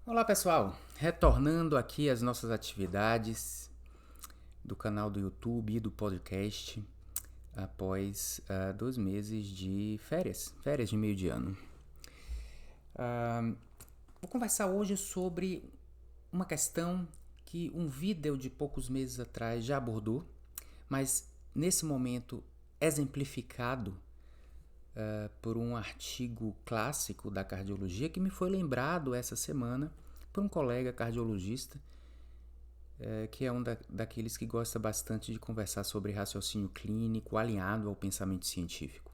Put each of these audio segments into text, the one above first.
Olá pessoal, retornando aqui às nossas atividades do canal do YouTube e do podcast após 2 meses de férias de meio de ano. Vou conversar hoje sobre uma questão que um vídeo de poucos meses atrás já abordou, mas nesse momento exemplificado por um artigo clássico da cardiologia que me foi lembrado essa semana por um colega cardiologista que é daqueles que gosta bastante de conversar sobre raciocínio clínico alinhado ao pensamento científico.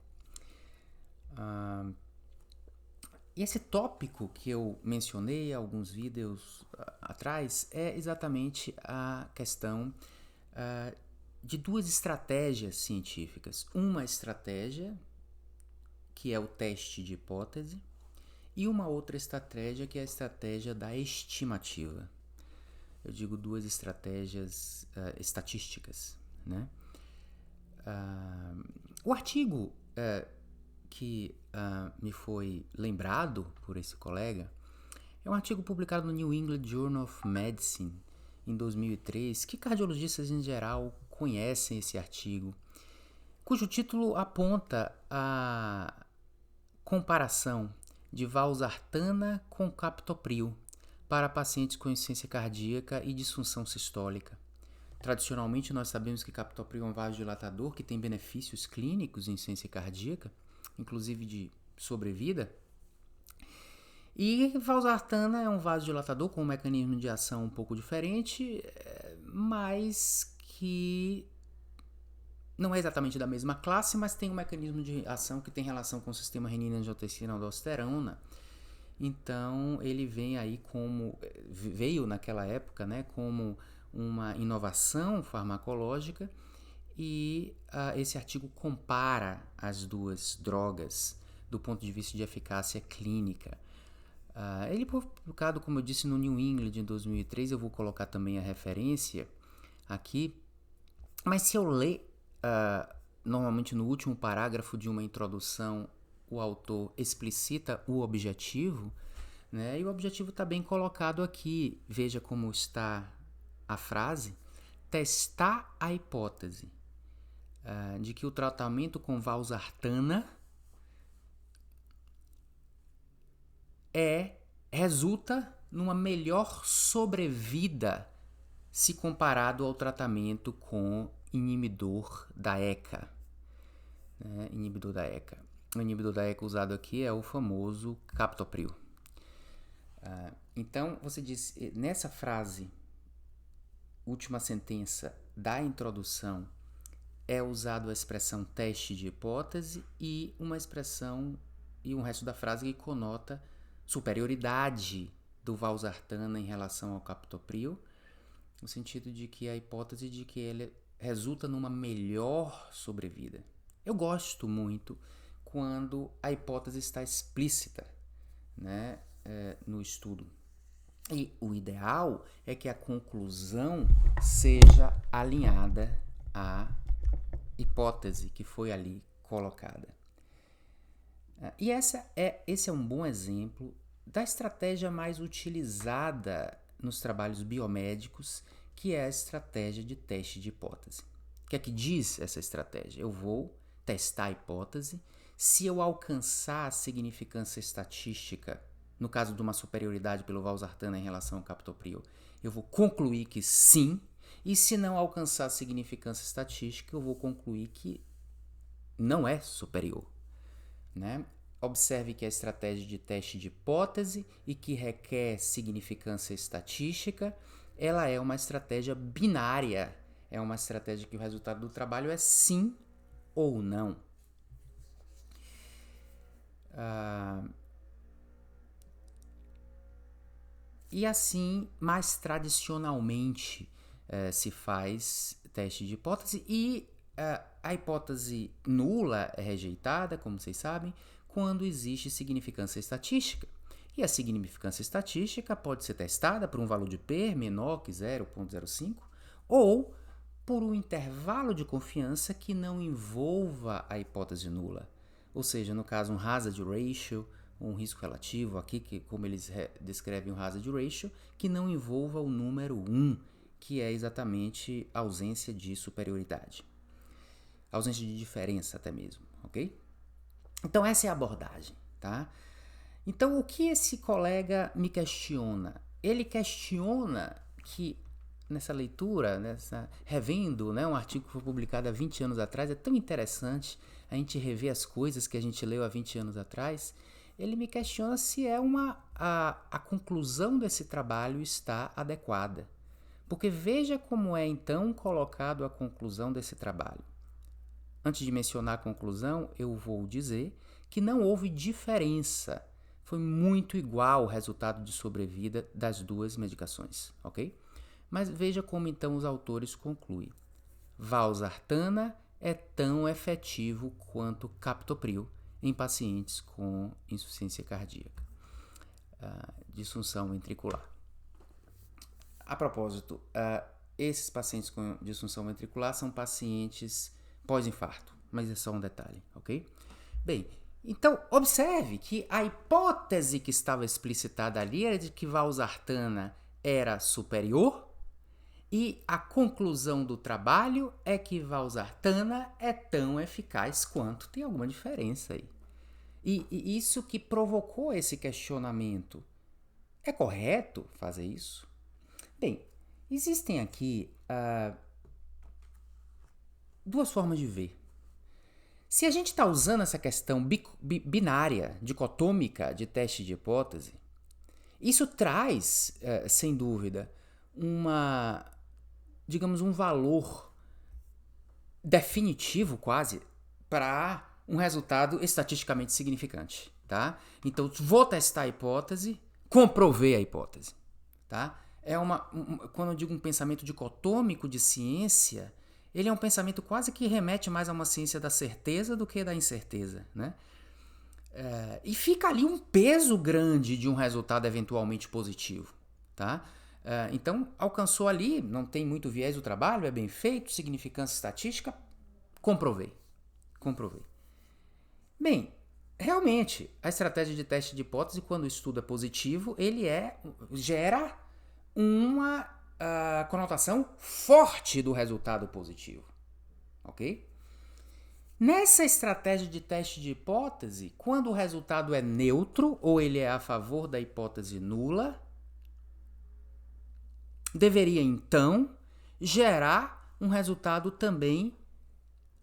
E esse tópico que eu mencionei alguns vídeos atrás é exatamente a questão de duas estratégias científicas. Uma estratégia que é o teste de hipótese, e uma outra estratégia que é a estratégia da estimativa. Eu digo duas estratégias estatísticas, né? O artigo que me foi lembrado por esse colega é um artigo publicado no New England Journal of Medicine em 2003, que cardiologistas em geral conhecem esse artigo, cujo título aponta a comparação de valsartana com captopril para pacientes com insuficiência cardíaca e disfunção sistólica. Tradicionalmente, nós sabemos que captopril é um vasodilatador que tem benefícios clínicos em insuficiência cardíaca, inclusive de sobrevida. E valsartana é um vasodilatador com um mecanismo de ação um pouco diferente, mas que não é exatamente da mesma classe, mas tem um mecanismo de ação que tem relação com o sistema renina-angiotensina-aldosterona. Então, ele veio naquela época, né, como uma inovação farmacológica e esse artigo compara as duas drogas do ponto de vista de eficácia clínica. Ele foi publicado, como eu disse, no New England em 2003, eu vou colocar também a referência aqui, mas se eu ler normalmente no último parágrafo de uma introdução o autor explicita o objetivo, né? E o objetivo está bem colocado aqui. Veja como está a frase: testar a hipótese de que o tratamento com valsartana resulta numa melhor sobrevida se comparado ao tratamento com inibidor da ECA. Né? Inibidor da ECA. O inibidor da ECA usado aqui é o famoso captopril. Então, você diz, nessa frase, última sentença da introdução, é usado a expressão teste de hipótese e uma expressão e um resto da frase que conota superioridade do valsartana em relação ao captopril, no sentido de que a hipótese de que ele resulta numa melhor sobrevida. Eu gosto muito quando a hipótese está explícita, né, no estudo. E o ideal é que a conclusão seja alinhada à hipótese que foi ali colocada. E esse é um bom exemplo da estratégia mais utilizada nos trabalhos biomédicos, que é a estratégia de teste de hipótese. O que é que diz essa estratégia? Eu vou testar a hipótese. Se eu alcançar a significância estatística, no caso de uma superioridade pelo valsartana em relação ao captopril, eu vou concluir que sim. E se não alcançar a significância estatística, eu vou concluir que não é superior. Né? Observe que a estratégia de teste de hipótese e que requer significância estatística, ela é uma estratégia binária. É uma estratégia que o resultado do trabalho é sim ou não. E assim, mais tradicionalmente, se faz teste de hipótese e a hipótese nula é rejeitada, como vocês sabem, quando existe significância estatística. E a significância estatística pode ser testada por um valor de P menor que 0,05 ou por um intervalo de confiança que não envolva a hipótese nula. Ou seja, no caso, um hazard ratio um risco relativo aqui, que como eles descrevem o hazard ratio, que não envolva o número 1, que é exatamente a ausência de superioridade. Ausência de diferença até mesmo, ok? Então essa é a abordagem, tá? Então o que esse colega me questiona? Ele questiona que nessa leitura, revendo, né, um artigo que foi publicado há 20 anos atrás, é tão interessante a gente rever as coisas que a gente leu há 20 anos atrás. Ele me questiona se a conclusão desse trabalho está adequada. Porque veja como é então colocado a conclusão desse trabalho. Antes de mencionar a conclusão, eu vou dizer que não houve diferença. Foi muito igual o resultado de sobrevida das duas medicações, ok? Mas veja como então os autores concluem. Valsartana é tão efetivo quanto captopril em pacientes com insuficiência cardíaca, disfunção ventricular. A propósito, esses pacientes com disfunção ventricular são pacientes pós-infarto, mas é só um detalhe, ok? Bem, então observe que a hipótese que estava explicitada ali era de que valsartana era superior e a conclusão do trabalho é que valsartana é tão eficaz quanto. Tem alguma diferença aí. E isso que provocou esse questionamento. É correto fazer isso? Bem, existem aqui duas formas de ver. Se a gente está usando essa questão binária, dicotômica de teste de hipótese, isso traz, sem dúvida, um valor definitivo quase para um resultado estatisticamente significante, tá? Então, vou testar a hipótese, comprovei a hipótese, tá? Quando eu digo um pensamento dicotômico de ciência, ele é um pensamento quase que remete mais a uma ciência da certeza do que da incerteza, né? E fica ali um peso grande de um resultado eventualmente positivo, tá? Então, alcançou ali, não tem muito viés do trabalho, é bem feito, significância estatística, comprovei. Bem, realmente, a estratégia de teste de hipótese, quando o estudo é positivo, ele gera uma conotação forte do resultado positivo, ok? Nessa estratégia de teste de hipótese, quando o resultado é neutro ou ele é a favor da hipótese nula, deveria então gerar um resultado também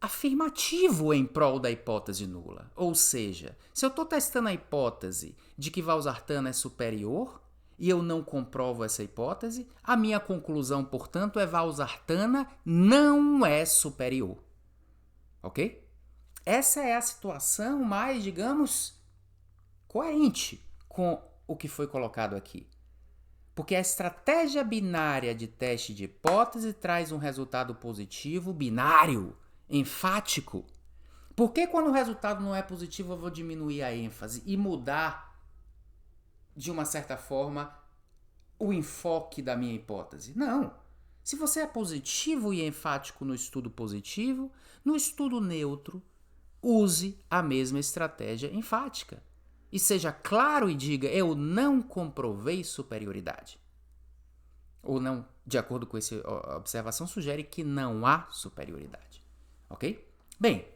afirmativo em prol da hipótese nula. Ou seja, se eu estou testando a hipótese de que valsartana é superior e eu não comprovo essa hipótese, a minha conclusão, portanto, é valsartana não é superior. Ok? Essa é a situação mais, digamos, coerente com o que foi colocado aqui. Porque a estratégia binária de teste de hipótese traz um resultado positivo binário, enfático. Por que quando o resultado não é positivo eu vou diminuir a ênfase e mudar, de uma certa forma, o enfoque da minha hipótese? Não. Se você é positivo e enfático no estudo positivo, no estudo neutro, use a mesma estratégia enfática. E seja claro e diga, eu não comprovei superioridade. Ou não, de acordo com essa observação, sugere que não há superioridade. Ok? Bem,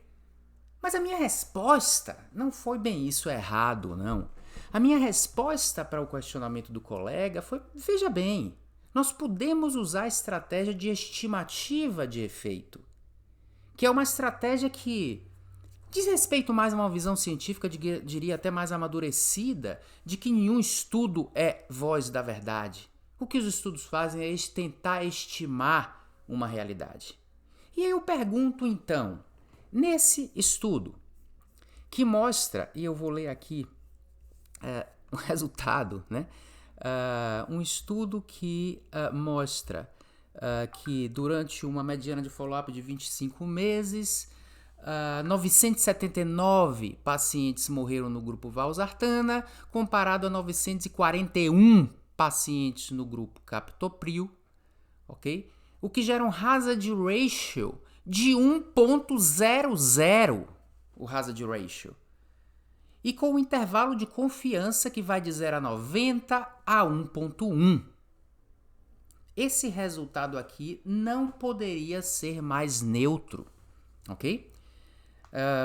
mas a minha resposta não foi bem isso errado, não. A minha resposta para o questionamento do colega foi, veja bem, nós podemos usar a estratégia de estimativa de efeito, que é uma estratégia que diz respeito mais a uma visão científica, diria até mais amadurecida, de que nenhum estudo é voz da verdade. O que os estudos fazem é tentar estimar uma realidade. E aí eu pergunto então, nesse estudo, que mostra, e eu vou ler aqui o resultado, né? Um estudo que mostra que durante uma mediana de follow-up de 25 meses, 979 pacientes morreram no grupo valsartana, comparado a 941 pacientes no grupo captopril, ok? O que gera um hazard ratio de 1.00, o hazard ratio. e com o intervalo de confiança que vai de 0 a 90 a 1,1. Esse resultado aqui não poderia ser mais neutro, ok?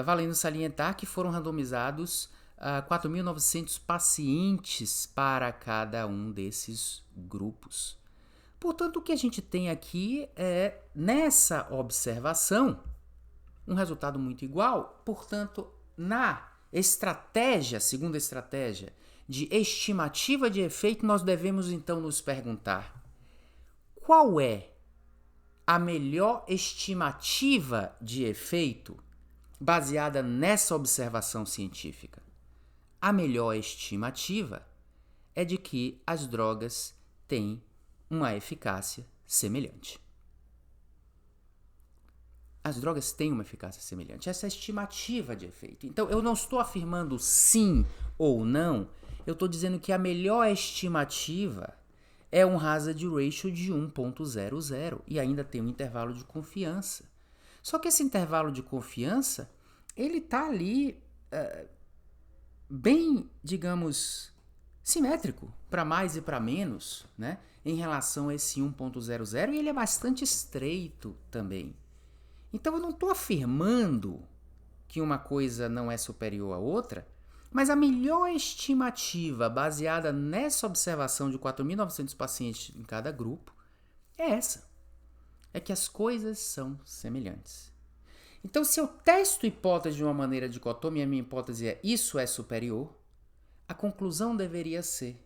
Valendo salientar que foram randomizados 4.900 pacientes para cada um desses grupos. Portanto, o que a gente tem aqui é, nessa observação, um resultado muito igual. Portanto, na estratégia, segunda estratégia, de estimativa de efeito, nós devemos então nos perguntar: qual é a melhor estimativa de efeito baseada nessa observação científica? A melhor estimativa é de que as drogas têm uma eficácia semelhante. As drogas têm uma eficácia semelhante. Essa é a estimativa de efeito. Então, eu não estou afirmando sim ou não. Eu estou dizendo que a melhor estimativa é um hazard ratio de 1,00 e ainda tem um intervalo de confiança. Só que esse intervalo de confiança, ele está ali bem, digamos, simétrico, para mais e para menos, né, em relação a esse 1,00, e ele é bastante estreito também. Então eu não estou afirmando que uma coisa não é superior à outra, mas a melhor estimativa baseada nessa observação de 4.900 pacientes em cada grupo é essa. É que as coisas são semelhantes. Então, se eu testo hipótese de uma maneira dicotômica e a minha hipótese é isso é superior, a conclusão deveria ser: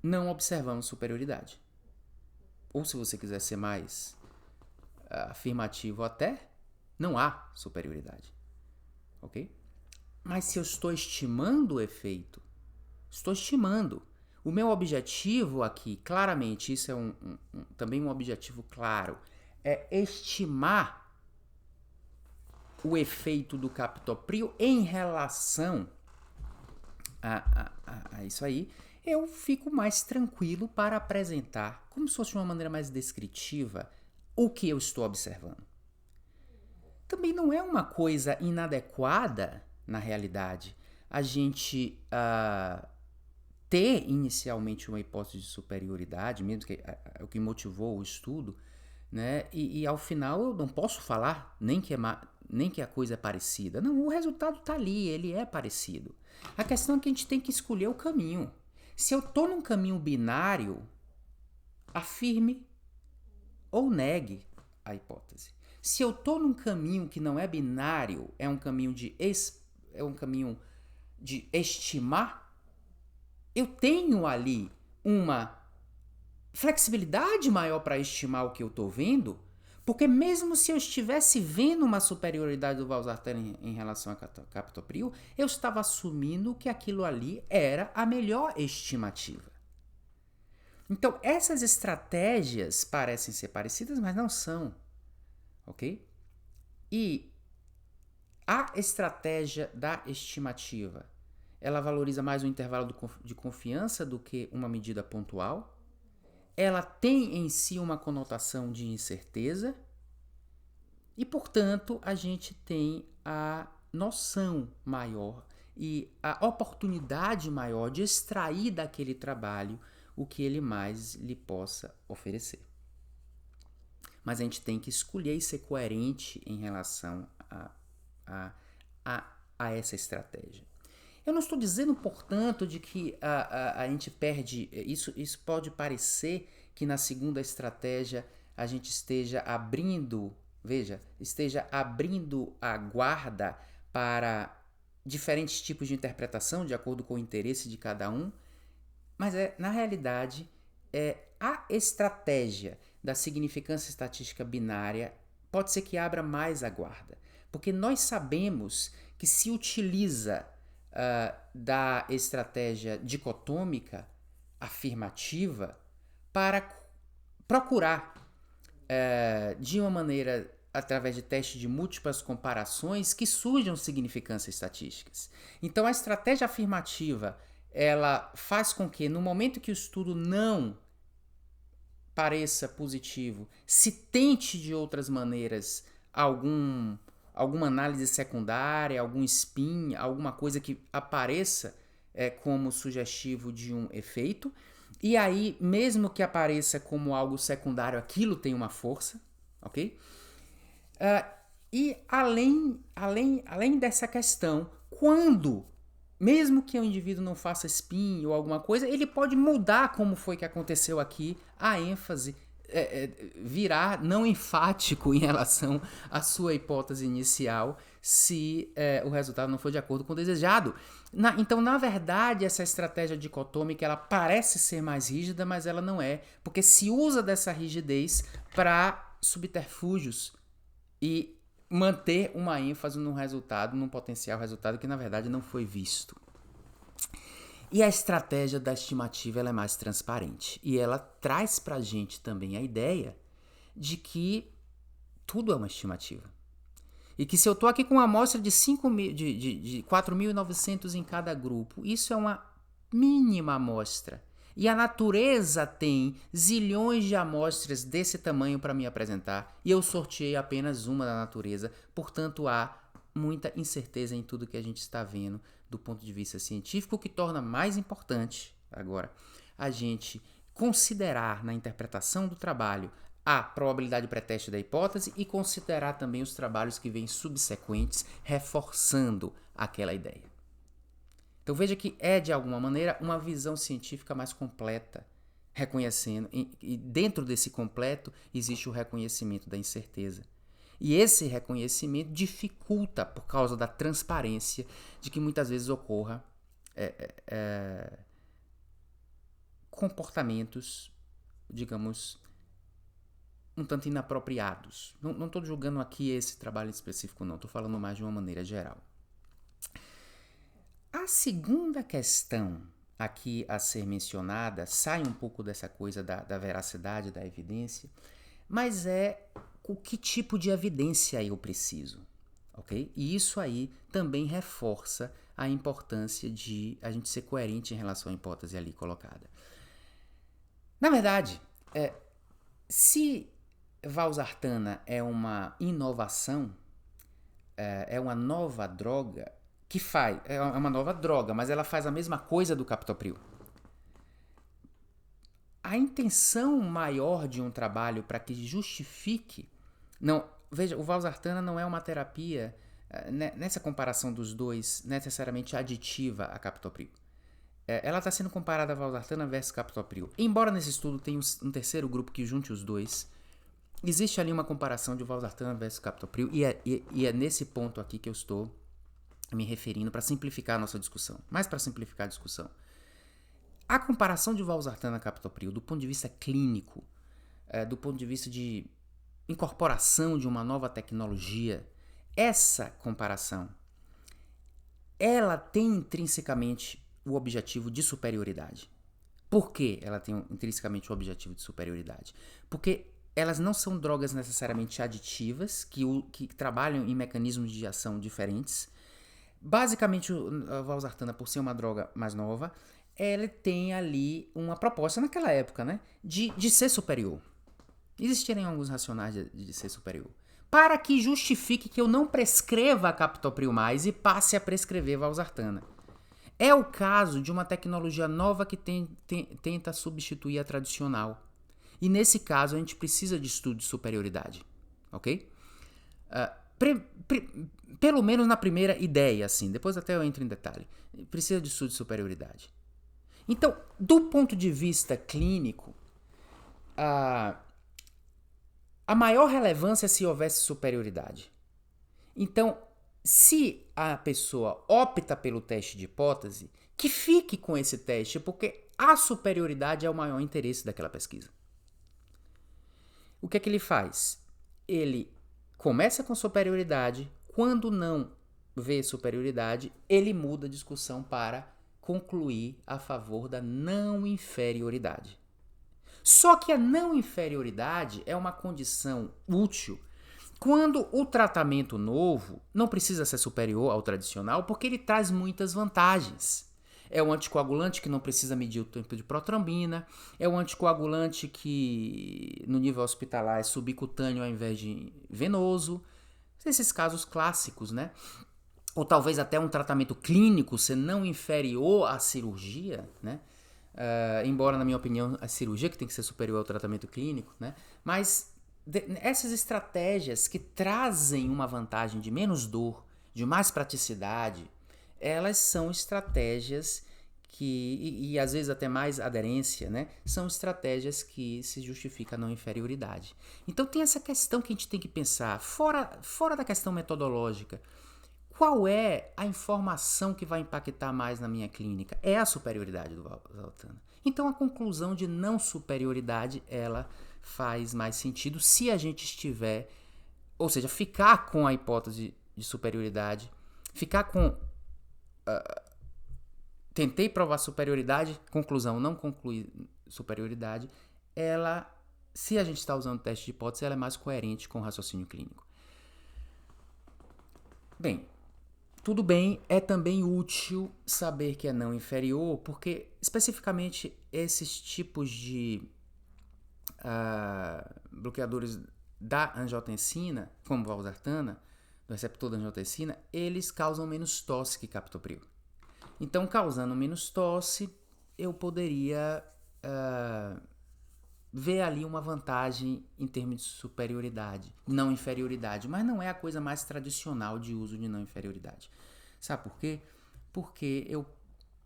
não observamos superioridade. Ou, se você quiser ser mais afirmativo até, não há superioridade. Ok? Mas se eu estou estimando o efeito, estou estimando. O meu objetivo aqui, claramente, isso é também um objetivo claro, é estimar o efeito do captopril em relação a isso aí. Eu fico mais tranquilo para apresentar, como se fosse de uma maneira mais descritiva, o que eu estou observando. Também não é uma coisa inadequada, na realidade, a gente ter inicialmente uma hipótese de superioridade, mesmo que é o que motivou o estudo, né? E ao final eu não posso falar nem que a coisa é parecida. Não, o resultado está ali, ele é parecido. A questão é que a gente tem que escolher o caminho. Se eu estou num caminho binário, afirme ou negue a hipótese. Se eu estou num caminho que não é binário, é um caminho de estimar, eu tenho ali uma flexibilidade maior para estimar o que eu estou vendo, porque mesmo se eu estivesse vendo uma superioridade do valsartan em relação a captopril, eu estava assumindo que aquilo ali era a melhor estimativa. Então, essas estratégias parecem ser parecidas, mas não são, ok? E a estratégia da estimativa, ela valoriza mais o intervalo de confiança do que uma medida pontual. Ela tem em si uma conotação de incerteza e, portanto, a gente tem a noção maior e a oportunidade maior de extrair daquele trabalho o que ele mais lhe possa oferecer. Mas a gente tem que escolher e ser coerente em relação a essa estratégia. Eu não estou dizendo, portanto, de que a gente perde. Isso pode parecer que na segunda estratégia a gente esteja abrindo a guarda para diferentes tipos de interpretação de acordo com o interesse de cada um, mas na realidade a estratégia da significância estatística binária pode ser que abra mais a guarda, porque nós sabemos que se utiliza da estratégia dicotômica afirmativa para procurar, de uma maneira, através de testes de múltiplas comparações, que surjam significâncias estatísticas. Então, a estratégia afirmativa, ela faz com que, no momento que o estudo não pareça positivo, se tente de outras maneiras algum alguma análise secundária, algum spin, alguma coisa que apareça como sugestivo de um efeito. E aí, mesmo que apareça como algo secundário, aquilo tem uma força, ok? E além dessa questão, mesmo que o indivíduo não faça spin ou alguma coisa, ele pode mudar como foi que aconteceu aqui, a ênfase virar não enfático em relação à sua hipótese inicial, se o resultado não for de acordo com o desejado. Então, na verdade, essa estratégia dicotômica, ela parece ser mais rígida, mas ela não é, porque se usa dessa rigidez para subterfúgios e manter uma ênfase num resultado, num potencial resultado que na verdade não foi visto. E a estratégia da estimativa ela é mais transparente e ela traz pra gente também a ideia de que tudo é uma estimativa. E que se eu tô aqui com uma amostra de 4.900 em cada grupo, isso é uma mínima amostra. E a natureza tem zilhões de amostras desse tamanho para me apresentar, e eu sorteei apenas uma da natureza, portanto há muita incerteza em tudo que a gente está vendo do ponto de vista científico, o que torna mais importante, agora, a gente considerar na interpretação do trabalho a probabilidade pré-teste da hipótese e considerar também os trabalhos que vêm subsequentes reforçando aquela ideia. Então veja que é, de alguma maneira, uma visão científica mais completa, reconhecendo, e dentro desse completo existe o reconhecimento da incerteza. E esse reconhecimento dificulta, por causa da transparência, de que muitas vezes ocorra comportamentos, digamos, um tanto inapropriados. Não estou julgando aqui esse trabalho específico, não. Estou falando mais de uma maneira geral. A segunda questão aqui a ser mencionada sai um pouco dessa coisa da veracidade, da evidência, mas é o que tipo de evidência eu preciso, ok? E isso aí também reforça a importância de a gente ser coerente em relação à hipótese ali colocada. Na verdade, se valsartana é uma inovação, é uma nova droga, é uma nova droga, mas ela faz a mesma coisa do captopril. A intenção maior de um trabalho para que justifique... Veja, o valsartana não é uma terapia, nessa comparação dos dois, necessariamente aditiva a captopril. Ela está sendo comparada a valsartana versus captopril. Embora nesse estudo tenha um terceiro grupo que junte os dois, existe ali uma comparação de valsartana versus captopril e é nesse ponto aqui que eu estou me referindo para simplificar a nossa discussão. Mais para simplificar a discussão. A comparação de valsartana a captopril, do ponto de vista clínico, do ponto de vista de incorporação de uma nova tecnologia, essa comparação, ela tem intrinsecamente o objetivo de superioridade. Por que ela tem intrinsecamente o objetivo de superioridade? Porque elas não são drogas necessariamente aditivas, que trabalham em mecanismos de ação diferentes. Basicamente, a valsartana, por ser uma droga mais nova, ela tem ali uma proposta naquela época, né, de ser superior. Existiriam alguns racionais de ser superior. Para que justifique que eu não prescreva a captopril mais e passe a prescrever valsartana. É o caso de uma tecnologia nova que tenta substituir a tradicional. E nesse caso a gente precisa de estudo de superioridade. Ok? Pelo menos na primeira ideia, assim. Depois até eu entro em detalhe. Precisa de estudo de superioridade. Então, do ponto de vista clínico, a maior relevância é se houvesse superioridade. Então, se a pessoa opta pelo teste de hipótese, que fique com esse teste, porque a superioridade é o maior interesse daquela pesquisa. O que é que ele faz? Ele começa com superioridade, quando não vê superioridade, ele muda a discussão para concluir a favor da não inferioridade. Só que a não inferioridade é uma condição útil quando o tratamento novo não precisa ser superior ao tradicional, porque ele traz muitas vantagens. É um anticoagulante que não precisa medir o tempo de protrombina, é um anticoagulante que no nível hospitalar é subcutâneo ao invés de venoso, Esses casos clássicos, né? Ou talvez até um tratamento clínico ser não inferior à cirurgia, né? Embora, na minha opinião, a cirurgia que tem que ser superior ao tratamento clínico, né? Mas essas estratégias que trazem uma vantagem de menos dor, de mais praticidade, elas são estratégias e às vezes até mais aderência, né? São estratégias que se justifica a não inferioridade. Então tem essa questão que a gente tem que pensar, fora da questão metodológica. Qual é a informação que vai impactar mais na minha clínica? É a superioridade do Valtana. Então a conclusão de não superioridade, ela faz mais sentido se a gente estiver, ou seja, ficar com a hipótese de superioridade, ficar com tentei provar superioridade, conclusão, não concluir superioridade, ela, se a gente está usando o teste de hipótese, ela é mais coerente com o raciocínio clínico. Bem, tudo bem, é também útil saber que é não inferior, porque especificamente esses tipos de bloqueadores da angiotensina, como valsartana, do receptor da angiotensina, eles causam menos tosse que captopril. Então, causando menos tosse, eu poderia ver ali uma vantagem em termos de superioridade, não inferioridade, mas não é a coisa mais tradicional de uso de não inferioridade. Sabe por quê? Porque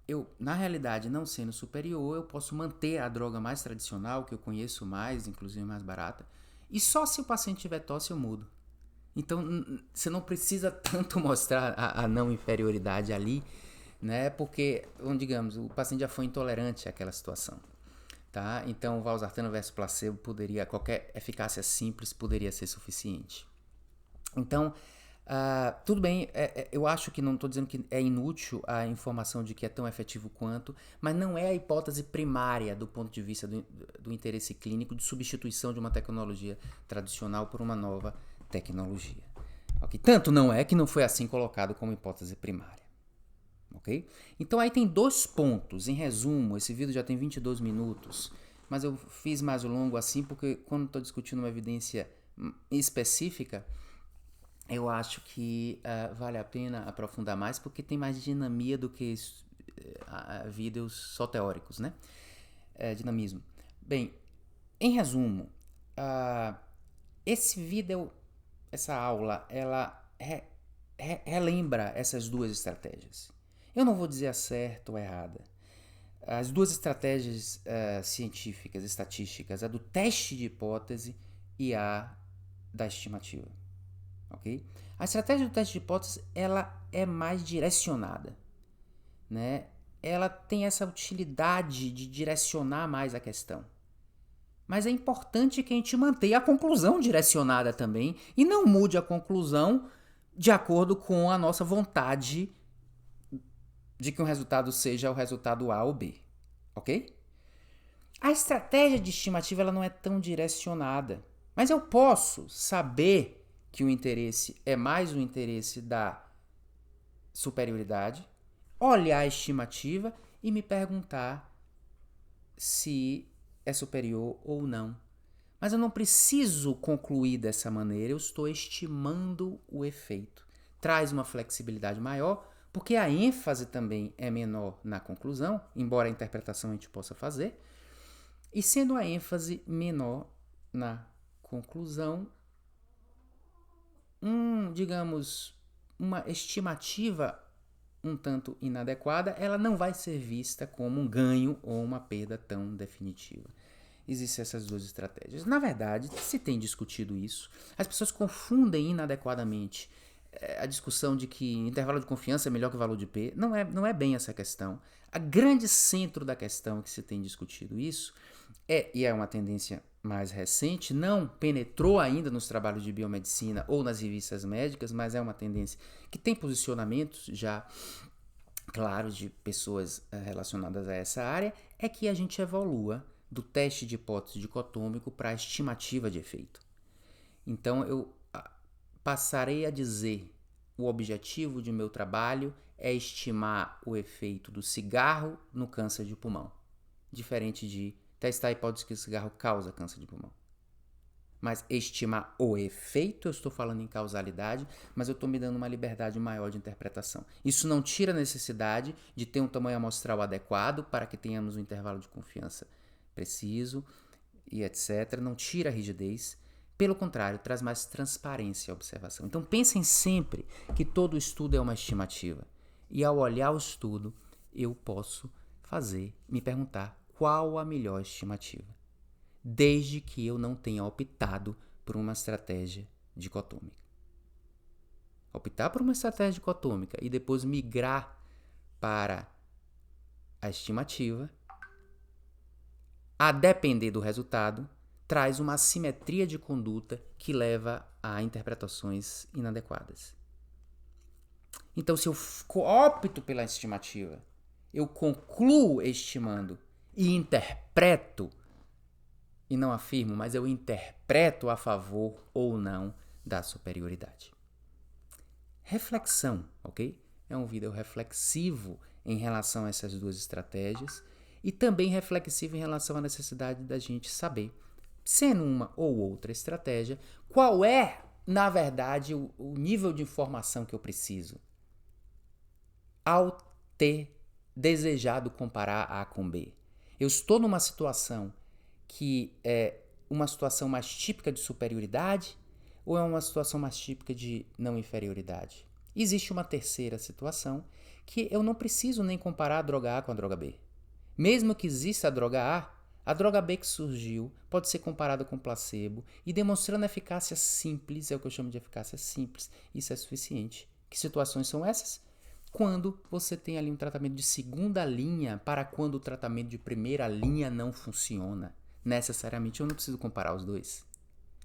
eu, na realidade, não sendo superior, eu posso manter a droga mais tradicional, que eu conheço mais, inclusive mais barata, e só se o paciente tiver tosse eu mudo. Então, você não precisa tanto mostrar a não inferioridade ali, né? Porque, digamos, o paciente já foi intolerante àquela situação. Tá? Então, valsartana versus placebo poderia, qualquer eficácia simples poderia ser suficiente. Então, tudo bem, eu acho que não estou dizendo que é inútil a informação de que é tão efetivo quanto, mas não é a hipótese primária do ponto de vista do interesse clínico de substituição de uma tecnologia tradicional por uma nova tecnologia. Okay? Tanto não é que não foi assim colocado como hipótese primária. Okay? Então aí tem 2 pontos, em resumo, esse vídeo já tem 22 minutos, mas eu fiz mais longo assim porque quando estou discutindo uma evidência específica, eu acho que vale a pena aprofundar mais porque tem mais dinamia do que vídeos só teóricos, né? Dinamismo. Bem, em resumo, esse vídeo, essa aula, ela relembra essas 2 estratégias. Eu não vou dizer a certa ou errada. As 2 estratégias científicas, estatísticas, a do teste de hipótese e a da estimativa. Okay? A estratégia do teste de hipótese ela é mais direcionada. Né? Ela tem essa utilidade de direcionar mais a questão. Mas é importante que a gente mantenha a conclusão direcionada também e não mude a conclusão de acordo com a nossa vontade de que um resultado seja o resultado A ou B, ok? A estratégia de estimativa ela não é tão direcionada, mas eu posso saber que o interesse é mais o interesse da superioridade, olhar a estimativa e me perguntar se é superior ou não. Mas eu não preciso concluir dessa maneira, eu estou estimando o efeito. Traz uma flexibilidade maior, porque a ênfase também é menor na conclusão, embora a interpretação a gente possa fazer, e sendo a ênfase menor na conclusão, digamos, uma estimativa um tanto inadequada, ela não vai ser vista como um ganho ou uma perda tão definitiva. Existem essas 2 estratégias. Na verdade, se tem discutido isso, as pessoas confundem inadequadamente a discussão de que intervalo de confiança é melhor que valor de P. Não é bem essa questão. A grande centro da questão que se tem discutido isso e é uma tendência mais recente, não penetrou ainda nos trabalhos de biomedicina ou nas revistas médicas, mas é uma tendência que tem posicionamentos já claros de pessoas relacionadas a essa área, é que a gente evolua do teste de hipótese dicotômico para a estimativa de efeito. Então, eu passarei a dizer o objetivo de meu trabalho é estimar o efeito do cigarro no câncer de pulmão, diferente de testar a hipótese que o cigarro causa câncer de pulmão. mas estimar o efeito, eu estou falando em causalidade, mas eu estou me dando uma liberdade maior de interpretação. Isso não tira a necessidade de ter um tamanho amostral adequado para que tenhamos um intervalo de confiança preciso e etc. Não tira a rigidez. Pelo contrário, traz mais transparência à observação. Então pensem sempre que todo estudo é uma estimativa. E ao olhar o estudo, eu posso me perguntar qual a melhor estimativa, desde que eu não tenha optado por uma estratégia dicotômica. Optar por uma estratégia dicotômica e depois migrar para a estimativa, a depender do resultado, traz uma assimetria de conduta que leva a interpretações inadequadas. Então, se eu opto pela estimativa, eu concluo estimando e interpreto, e não afirmo, mas eu interpreto a favor ou não da superioridade. Reflexão, ok? É um vídeo reflexivo em relação a essas duas estratégias e também reflexivo em relação à necessidade da gente saber, sendo uma ou outra estratégia, qual é, na verdade, o nível de informação que eu preciso ao ter desejado comparar A com B. Eu estou numa situação que é uma situação mais típica de superioridade ou é uma situação mais típica de não inferioridade? Existe uma terceira situação que eu não preciso nem comparar a droga A com a droga B. Mesmo que exista a droga B que surgiu pode ser comparada com placebo e demonstrando eficácia simples, é o que eu chamo de eficácia simples, isso é suficiente. Que situações são essas? Quando você tem ali um tratamento de segunda linha para quando o tratamento de primeira linha não funciona. Necessariamente eu não preciso comparar os dois,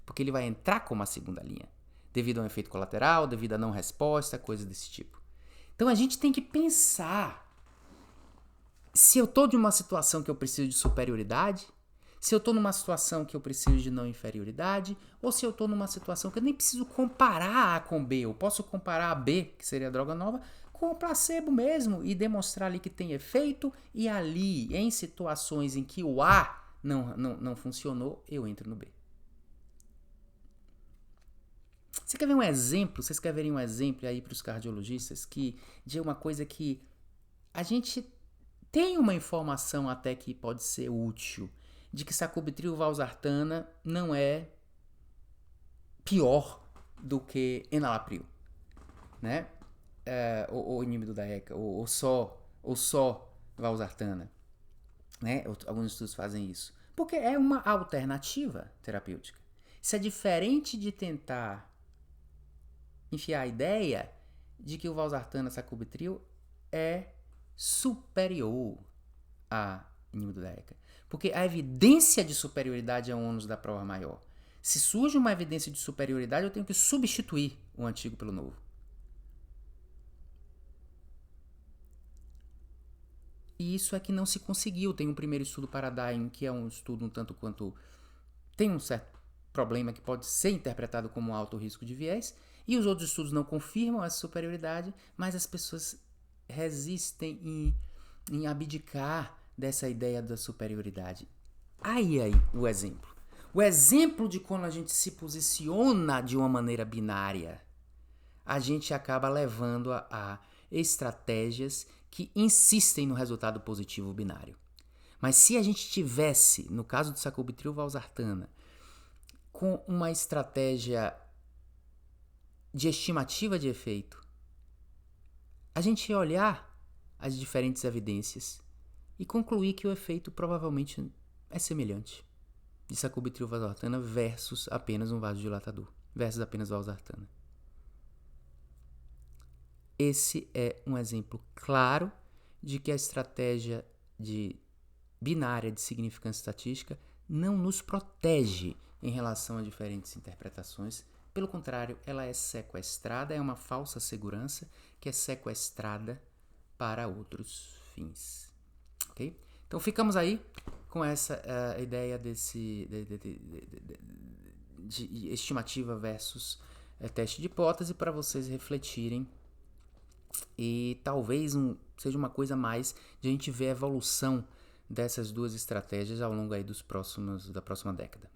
porque ele vai entrar como a segunda linha, devido a um efeito colateral, devido a não resposta, coisa desse tipo. Então a gente tem que pensar se eu estou de uma situação que eu preciso de superioridade, se eu estou numa situação que eu preciso de não inferioridade, ou se eu estou numa situação que eu nem preciso comparar A com B. Eu posso comparar a B, que seria a droga nova, com o placebo mesmo e demonstrar ali que tem efeito, e ali, em situações em que o A não funcionou, eu entro no B. Você quer ver um exemplo? Vocês querem ver um exemplo aí para os cardiologistas de uma coisa que a gente tem uma informação até que pode ser útil, de que sacubitril valsartana não é pior do que enalapril, né? O inibidor da ECA, ou só valsartana, né? Alguns estudos fazem isso, porque é uma alternativa terapêutica. Isso é diferente de tentar enfiar a ideia de que o valsartana sacubitril é superior a inibidor da ECA, porque a evidência de superioridade é um ônus da prova maior. Se surge uma evidência de superioridade, eu tenho que substituir o antigo pelo novo. E isso é que não se conseguiu. Tem um primeiro estudo Paradigm, que é um estudo um tanto quanto... tem um certo problema que pode ser interpretado como alto risco de viés, e os outros estudos não confirmam essa superioridade, mas as pessoas resistem em abdicar dessa ideia da superioridade. Aí o exemplo. O exemplo de quando a gente se posiciona de uma maneira binária, a gente acaba levando a estratégias que insistem no resultado positivo binário. Mas se a gente tivesse, no caso do sacubitril valsartana, com uma estratégia de estimativa de efeito, a gente ia olhar as diferentes evidências e concluir que o efeito provavelmente é semelhante de sacubitril valsartana versus apenas um vasodilatador, versus apenas valsartana. Esse é um exemplo claro de que a estratégia binária de significância estatística não nos protege em relação a diferentes interpretações. Pelo contrário, ela é sequestrada, é uma falsa segurança que é sequestrada para outros fins. Ok? Então ficamos aí com essa ideia de estimativa versus teste de hipótese para vocês refletirem e talvez seja uma coisa mais de a gente ver a evolução dessas duas estratégias ao longo aí da próxima década.